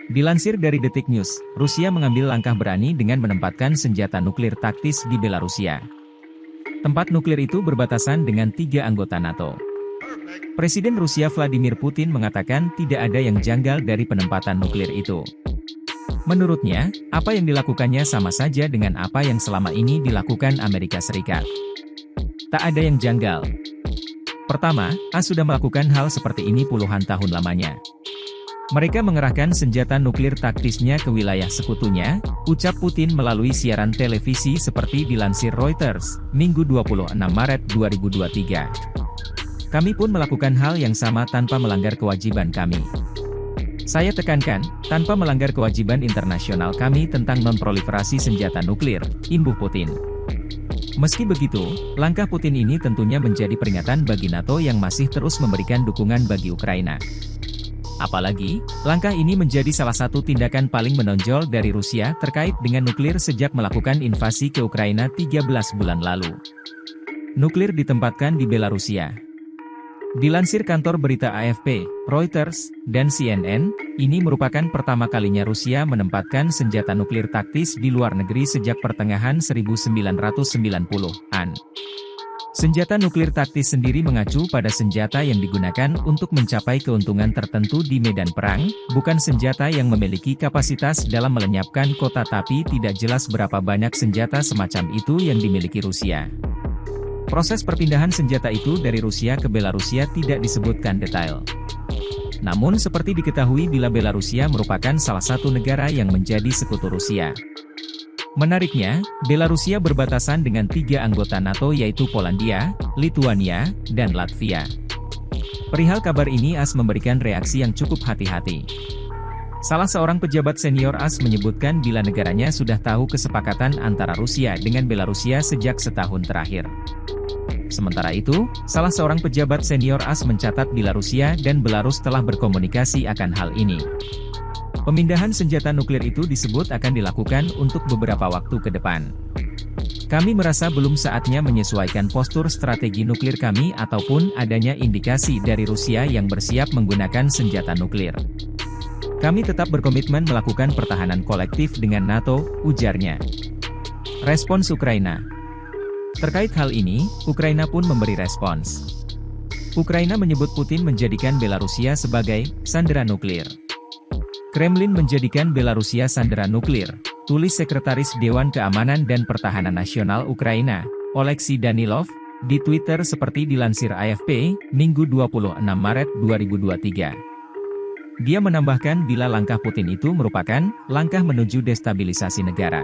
Dilansir dari Detik News, Rusia mengambil langkah berani dengan menempatkan senjata nuklir taktis di Belarusia. Tempat nuklir itu berbatasan dengan 3 anggota NATO. Presiden Rusia Vladimir Putin mengatakan tidak ada yang janggal dari penempatan nuklir itu. Menurutnya, apa yang dilakukannya sama saja dengan apa yang selama ini dilakukan Amerika Serikat. Tak ada yang janggal. Pertama, AS sudah melakukan hal seperti ini puluhan tahun lamanya. Mereka mengerahkan senjata nuklir taktisnya ke wilayah sekutunya, ucap Putin melalui siaran televisi seperti dilansir Reuters, Minggu 26 Maret 2023. Kami pun melakukan hal yang sama tanpa melanggar kewajiban kami. Saya tekankan, tanpa melanggar kewajiban internasional kami tentang non-proliferasi senjata nuklir, imbuh Putin. Meski begitu, langkah Putin ini tentunya menjadi peringatan bagi NATO yang masih terus memberikan dukungan bagi Ukraina. Apalagi, langkah ini menjadi salah satu tindakan paling menonjol dari Rusia terkait dengan nuklir sejak melakukan invasi ke Ukraina 13 bulan lalu. Nuklir ditempatkan di Belarusia. Dilansir kantor berita AFP, Reuters, dan CNN, ini merupakan pertama kalinya Rusia menempatkan senjata nuklir taktis di luar negeri sejak pertengahan 1990-an. Senjata nuklir taktis sendiri mengacu pada senjata yang digunakan untuk mencapai keuntungan tertentu di medan perang, bukan senjata yang memiliki kapasitas dalam melenyapkan kota, tapi tidak jelas berapa banyak senjata semacam itu yang dimiliki Rusia. Proses perpindahan senjata itu dari Rusia ke Belarusia tidak disebutkan detail. Namun seperti diketahui bila Belarusia merupakan salah satu negara yang menjadi sekutu Rusia. Menariknya, Belarusia berbatasan dengan 3 anggota NATO yaitu Polandia, Lituania, dan Latvia. Perihal kabar ini AS memberikan reaksi yang cukup hati-hati. Salah seorang pejabat senior AS menyebutkan bila negaranya sudah tahu kesepakatan antara Rusia dengan Belarusia sejak setahun terakhir. Sementara itu, salah seorang pejabat senior AS mencatat bila Rusia dan Belarus telah berkomunikasi akan hal ini. Pemindahan senjata nuklir itu disebut akan dilakukan untuk beberapa waktu ke depan. Kami merasa belum saatnya menyesuaikan postur strategi nuklir kami ataupun adanya indikasi dari Rusia yang bersiap menggunakan senjata nuklir. Kami tetap berkomitmen melakukan pertahanan kolektif dengan NATO, ujarnya. Respons Ukraina. Terkait hal ini, Ukraina pun memberi respons. Ukraina menyebut Putin menjadikan Belarusia sebagai sandera nuklir. Kremlin menjadikan Belarusia sandera nuklir, tulis Sekretaris Dewan Keamanan dan Pertahanan Nasional Ukraina, Oleksiy Danilov, di Twitter seperti dilansir AFP, Minggu 26 Maret 2023. Dia menambahkan bila langkah Putin itu merupakan langkah menuju destabilisasi negara.